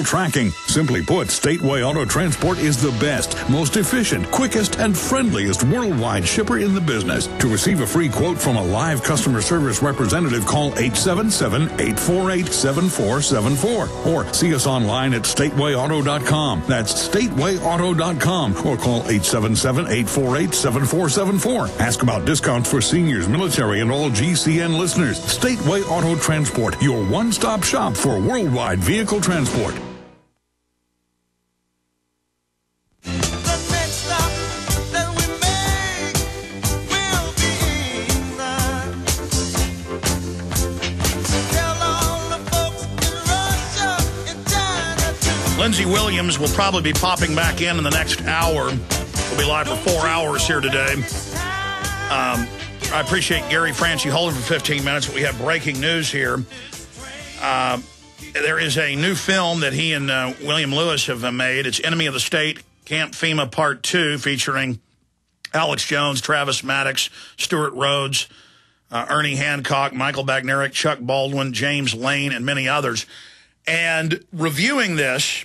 Tracking. Simply put, Stateway Auto Transport is the best, most efficient, quickest, and friendliest worldwide shipper in the business. To receive a free quote from a live customer service representative, call 877-848-7474 or see us online at statewayauto.com. That's statewayauto.com or call 877-848-7474. Ask about discounts for seniors, military, and all GCN listeners. Stateway Auto Transport, your one-stop shop for worldwide vehicle transport. Lindsey Williams will probably be popping back in the next hour. We'll be live for 4 hours here today. I appreciate Gary Franchi holding for 15 minutes. We have breaking news here. There is a new film that he and William Lewis have made. It's Enemy of the State, Camp FEMA Part 2, featuring Alex Jones, Travis Maddox, Stuart Rhodes, Ernie Hancock, Michael Bagnerick, Chuck Baldwin, James Lane, and many others. And reviewing this,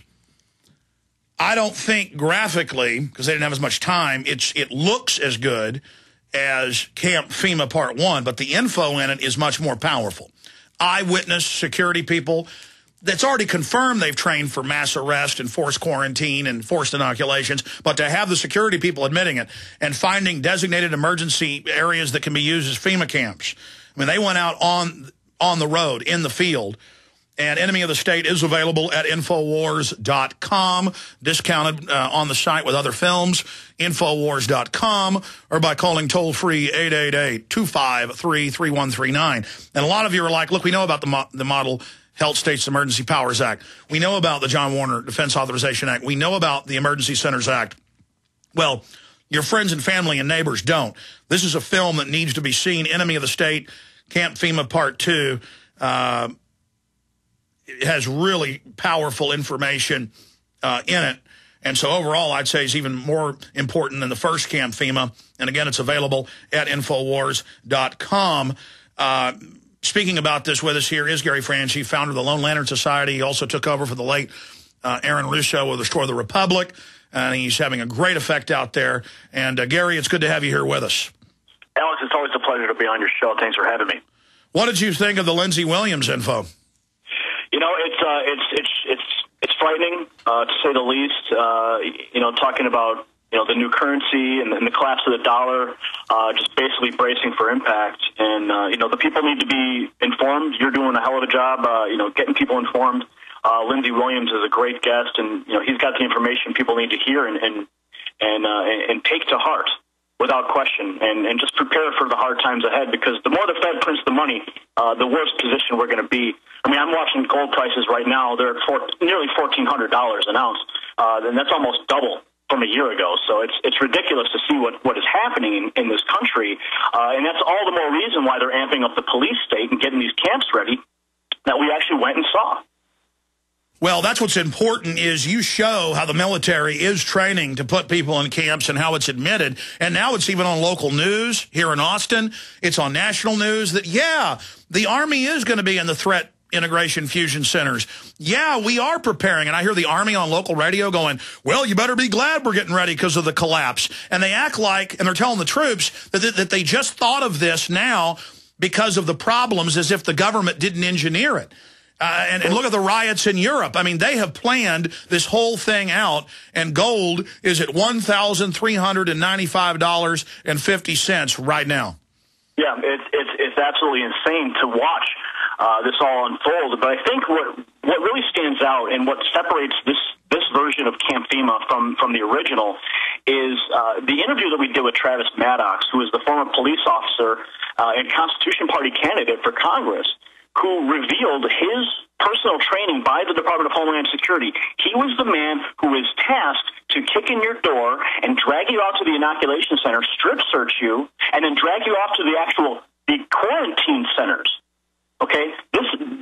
I don't think graphically, because they didn't have as much time, it looks as good as Camp FEMA Part 1, but the info in it is much more powerful. Eyewitness security people, that's already confirmed they've trained for mass arrest and forced quarantine and forced inoculations, but to have the security people admitting it and finding designated emergency areas that can be used as FEMA camps. I mean, they went out on the road, in the field. And Enemy of the State is available at Infowars.com, discounted on the site with other films, Infowars.com, or by calling toll-free 888-253-3139. And a lot of you are like, look, we know about the Model Health States Emergency Powers Act. We know about the John Warner Defense Authorization Act. We know about the Emergency Centers Act. Well, your friends and family and neighbors don't. This is a film that needs to be seen. Enemy of the State, Camp FEMA Part 2, it has really powerful information in it. And so overall, I'd say it's even more important than the first Camp FEMA. And again, it's available at Infowars.com. Speaking about this with us here is Gary Franchi, founder of the Lone Lantern Society. He also took over for the late Aaron Russo with Restore the Republic. And he's having a great effect out there. And Gary, it's good to have you here with us. Alex, it's always a pleasure to be on your show. Thanks for having me. What did you think of the Lindsey Williams info? You know, it's frightening to say the least. You know, talking about the new currency and the collapse of the dollar, just basically bracing for impact. And the people need to be informed. You're doing a hell of a job. Getting people informed. Lindsey Williams is a great guest, and he's got the information people need to hear and take to heart without question, and just prepare for the hard times ahead, because the more the Fed prints the money, the worse position we're going to be. I mean, I'm watching gold prices right now. They're at nearly $1,400 an ounce, and that's almost double from a year ago. So it's ridiculous to see what is happening in this country, and that's all the more reason why they're amping up the police state and getting these camps ready that we actually went and saw. Well, that's what's important, is you show how the military is training to put people in camps and how it's admitted. And now it's even on local news here in Austin. It's on national news that, yeah, the Army is going to be in the threat integration fusion centers. Yeah, we are preparing. And I hear the Army on local radio going, well, you better be glad we're getting ready because of the collapse. And they act like, and they're telling the troops that they just thought of this now because of the problems, as if the government didn't engineer it. And look at the riots in Europe. I mean, they have planned this whole thing out, and gold is at $1,395.50 right now. Yeah, it's absolutely insane to watch this all unfold. But I think what really stands out and what separates this version of Camp FEMA from the original is the interview that we did with Travis Maddox, who is the former police officer and Constitution Party candidate for Congress, who revealed his personal training by the Department of Homeland Security. He was the man who was tasked to kick in your door and drag you out to the inoculation center, strip search you, and then drag you off to the quarantine centers. Okay?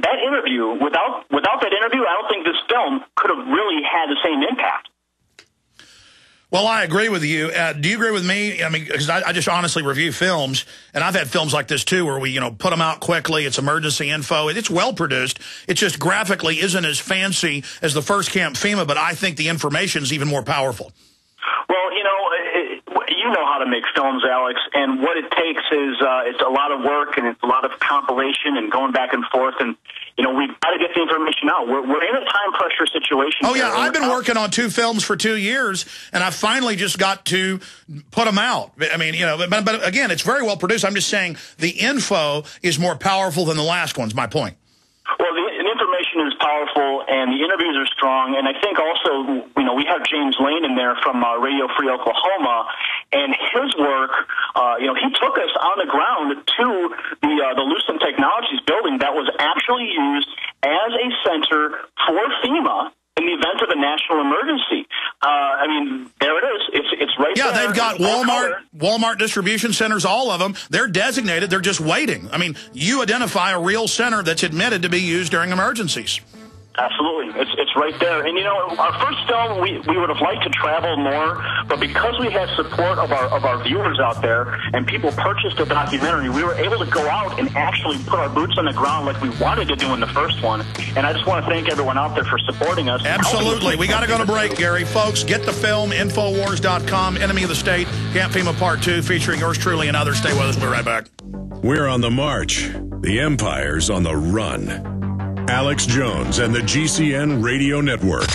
That interview, without that interview, I don't think this film could have really had the same impact. Well, I agree with you. Do you agree with me? I mean, because I just honestly review films, and I've had films like this, too, where we, put them out quickly. It's emergency info. It's well-produced. It just graphically isn't as fancy as the first Camp FEMA, but I think the information is even more powerful. Well, you know how to make films, Alex, and what it takes is it's a lot of work and it's a lot of compilation and going back and forth, and we've got to get the information out. We're in a time pressure situation. Oh, yeah, I've been working on 2 films for 2 years, and I finally just got to put them out. I mean, but again, it's very well produced. I'm just saying the info is more powerful than the last one's my point. Well, the information is powerful, and the interviews are strong. And I think also, we have James Lane in there from Radio Free Oklahoma, and his work, he took us on the ground to the Lucent Technologies building that was actually used as a center for FEMA in the event of a national emergency. I mean, there it is. It's right there. Yeah, they've got Walmart distribution centers, all of them. They're designated. They're just waiting. I mean, you identify a real center that's admitted to be used during emergencies. Absolutely. It's right there. And, our first film, we would have liked to travel more, but because we had support of our viewers out there and people purchased the documentary, we were able to go out and actually put our boots on the ground like we wanted to do in the first one. And I just want to thank everyone out there for supporting us. Absolutely. We got to go to break, Gary. Folks, get the film, Infowars.com, Enemy of the State, Camp FEMA Part 2, featuring yours truly and others. Stay with us. We'll be right back. We're on the march. The empire's on the run. Alex Jones and the GCN Radio Network.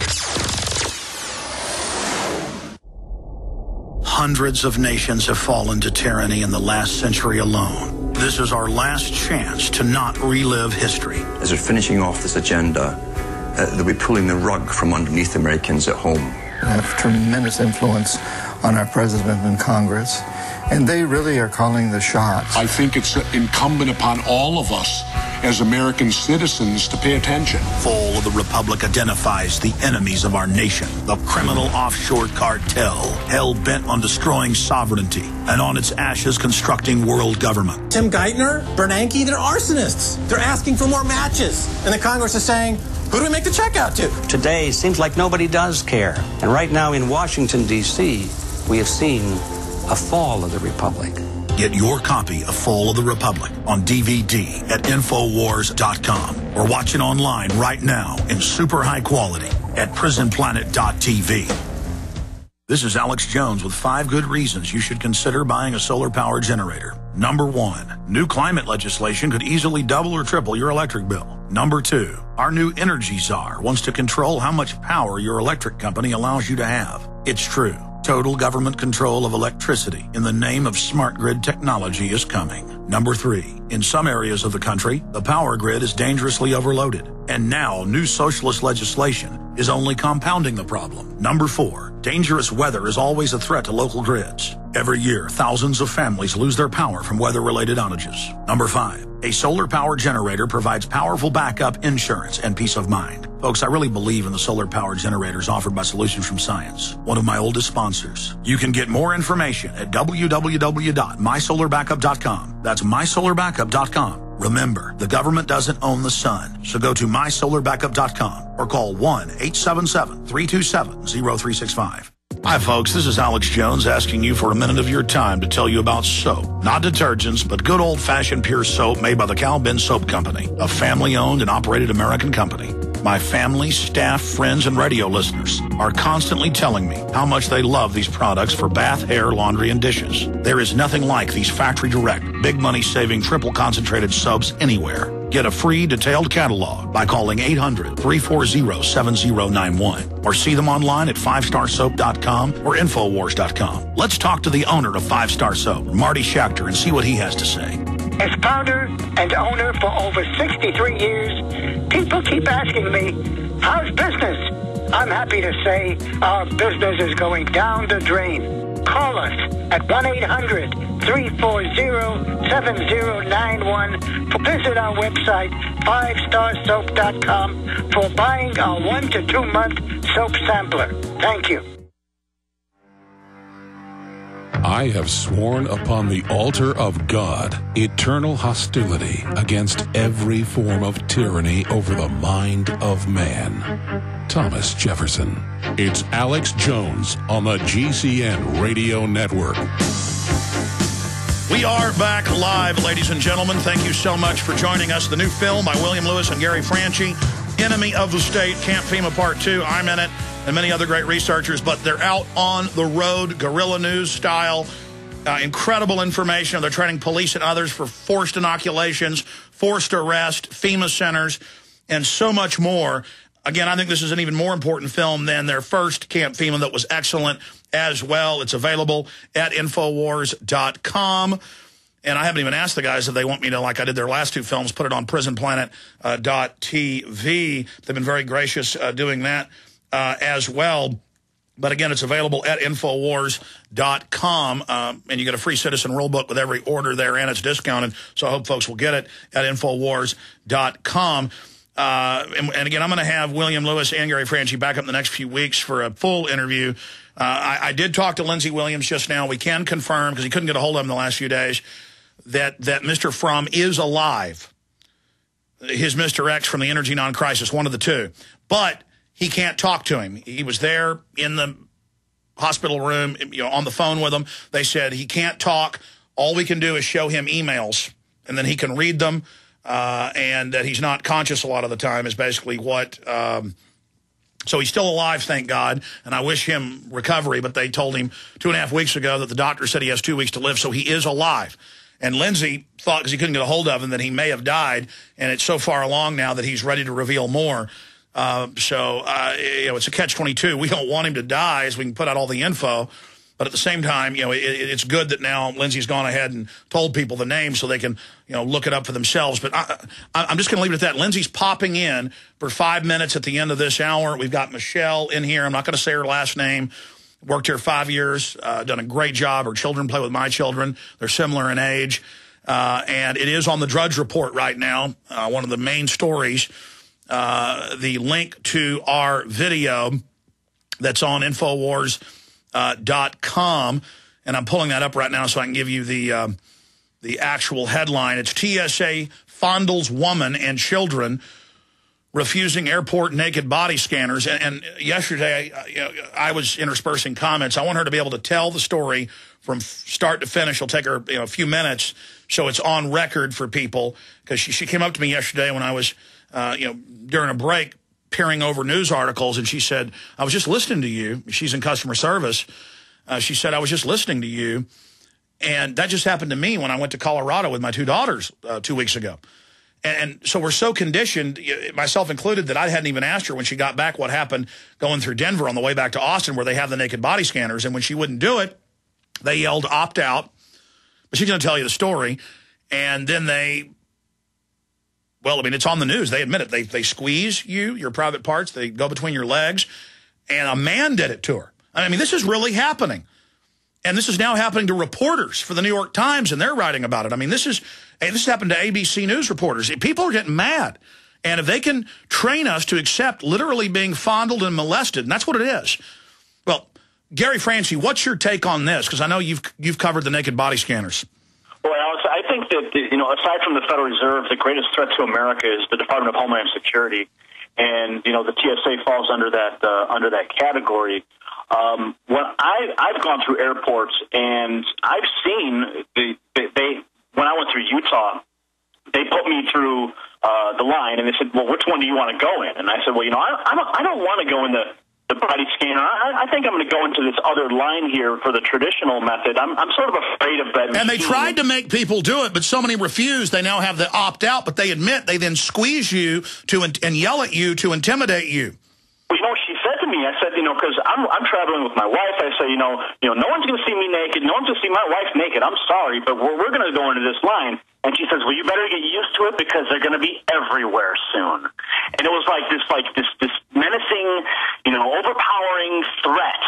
Hundreds of nations have fallen to tyranny in the last century alone. This is our last chance to not relive history. As we're finishing off this agenda, they'll be pulling the rug from underneath Americans at home. They have tremendous influence on our president and Congress, and they really are calling the shots. I think it's incumbent upon all of us as American citizens to pay attention. Fall of the Republic identifies the enemies of our nation, the criminal offshore cartel, hell-bent on destroying sovereignty, and on its ashes constructing world government. Tim Geithner, Bernanke, they're arsonists. They're asking for more matches. And the Congress is saying, who do we make the check out to? Today seems like nobody does care. And right now in Washington, D.C., we have seen a fall of the Republic. Get your copy of Fall of the Republic on DVD at Infowars.com or watch it online right now in super high quality at prisonplanet.tv. This is Alex Jones with 5 good reasons you should consider buying a solar power generator. Number 1, new climate legislation could easily double or triple your electric bill. Number 2, our new energy czar wants to control how much power your electric company allows you to have. It's true. Total government control of electricity in the name of smart grid technology is coming. Number 3, in some areas of the country, the power grid is dangerously overloaded. And now, new socialist legislation is only compounding the problem. Number 4, dangerous weather is always a threat to local grids. Every year, thousands of families lose their power from weather-related outages. Number 5, a solar power generator provides powerful backup insurance and peace of mind. Folks, I really believe in the solar power generators offered by Solutions from Science, one of my oldest sponsors. You can get more information at www.mysolarbackup.com. That's mysolarbackup.com. Remember, the government doesn't own the sun, so go to mysolarbackup.com or call 1-877-327-0365. Hi, folks. This is Alex Jones asking you for a minute of your time to tell you about soap. Not detergents, but good old-fashioned pure soap made by the Cal Ben Soap Company, a family-owned and operated American company. My family, staff, friends, and radio listeners are constantly telling me how much they love these products for bath, hair, laundry, and dishes. There is nothing like these factory-direct, big money-saving, triple-concentrated soaps anywhere. Get a free detailed catalog by calling 800-340-7091 or see them online at 5starsoap.com or Infowars.com. Let's talk to the owner of 5-Star Soap, Marty Schachter, and see what he has to say. As founder and owner for over 63 years, people keep asking me, how's business? I'm happy to say our business is going down the drain. Call us at 1-800-340-7091 or visit our website, 5starsoap.com, for buying our 1 to 2 month soap sampler. Thank you. I have sworn upon the altar of God eternal hostility against every form of tyranny over the mind of man. Thomas Jefferson. It's Alex Jones on the GCN Radio Network. We are back live, ladies and gentlemen. Thank you so much for joining us. The new film by William Lewis and Gary Franchi, Enemy of the State, Camp FEMA Part 2. I'm in it, and many other great researchers, but they're out on the road, guerrilla news style. Incredible information. They're training police and others for forced inoculations, forced arrest, FEMA centers, and so much more. Again, I think this is an even more important film than their first Camp FEMA that was excellent as well. It's available at Infowars.com. And I haven't even asked the guys if they want me to, like I did their last two films, put it on PrisonPlanet.tv. They've been very gracious doing that as well. But again, it's available at Infowars.com, and you get a free citizen rule book with every order there, and it's discounted. So I hope folks will get it at Infowars.com. And again, I'm going to have William Lewis and Gary Franchi back up in the next few weeks for a full interview. I did talk to Lindsey Williams just now. We can confirm, because he couldn't get a hold of him the last few days, that Mr. Fromm is alive. His Mr. X from the Energy Non-Crisis, one of the two. But he can't talk to him. He was there in the hospital room, on the phone with him. They said he can't talk. All we can do is show him emails, and then he can read them, and that he's not conscious a lot of the time is basically what... So he's still alive, thank God, and I wish him recovery, but they told him 2.5 weeks ago that the doctor said he has 2 weeks to live, so he is alive. And Lindsey thought, because he couldn't get a hold of him, that he may have died, and it's so far along now that he's ready to reveal more. It's a catch-22. We don't want him to die as we can put out all the info. But at the same time, it's good that now Lindsey's gone ahead and told people the name so they can, look it up for themselves. But I'm just going to leave it at that. Lindsey's popping in for 5 minutes at the end of this hour. We've got Michelle in here. I'm not going to say her last name. Worked here 5 years, done a great job. Her children play with my children. They're similar in age. And it is on the Drudge Report right now, one of the main stories. The link to our video that's on Infowars.com, and I'm pulling that up right now so I can give you the actual headline. It's TSA fondles woman and children refusing airport naked body scanners. And yesterday, I was interspersing comments. I want her to be able to tell the story from start to finish. It'll take her a few minutes, so it's on record for people. Because she came up to me yesterday when I was, during a break, peering over news articles, and she said, I was just listening to you. She's in customer service. She said, I was just listening to you. And that just happened to me when I went to Colorado with my 2 daughters 2 weeks ago. And so we're so conditioned, myself included, that I hadn't even asked her when she got back what happened going through Denver on the way back to Austin, where they have the naked body scanners. And when she wouldn't do it, they yelled, opt out. But she's going to tell you the story. And then it's on the news. They admit it. They squeeze your private parts. They go between your legs. And a man did it to her. I mean, this is really happening. And this is now happening to reporters for the New York Times, and they're writing about it. I mean, this happened to ABC News reporters. People are getting mad. And if they can train us to accept literally being fondled and molested, and that's what it is. Well, Gary Franchi, what's your take on this? Because I know you've covered the naked body scanners. Well, Alex, I think that, aside from the Federal Reserve, the greatest threat to America is the Department of Homeland Security. And, the TSA falls under that category. When I've gone through airports, and I've seen when I went through Utah, they put me through the line, and they said, well, which one do you want to go in? And I said, well, I don't want to go in the body scanner. I think I'm going to go into this other line here for the traditional method. I'm sort of afraid of that. And they tried to make people do it, but so many refused. They now have the opt-out, but they admit they then squeeze you and yell at you to intimidate you. Well, she said to me, I said, because I'm traveling with my wife. I said, no one's going to see me naked. No one's going to see my wife naked. I'm sorry, but we're going to go into this line. And she says, well, you better get used to it because they're going to be everywhere soon. And it was like this menacing, overpowering threat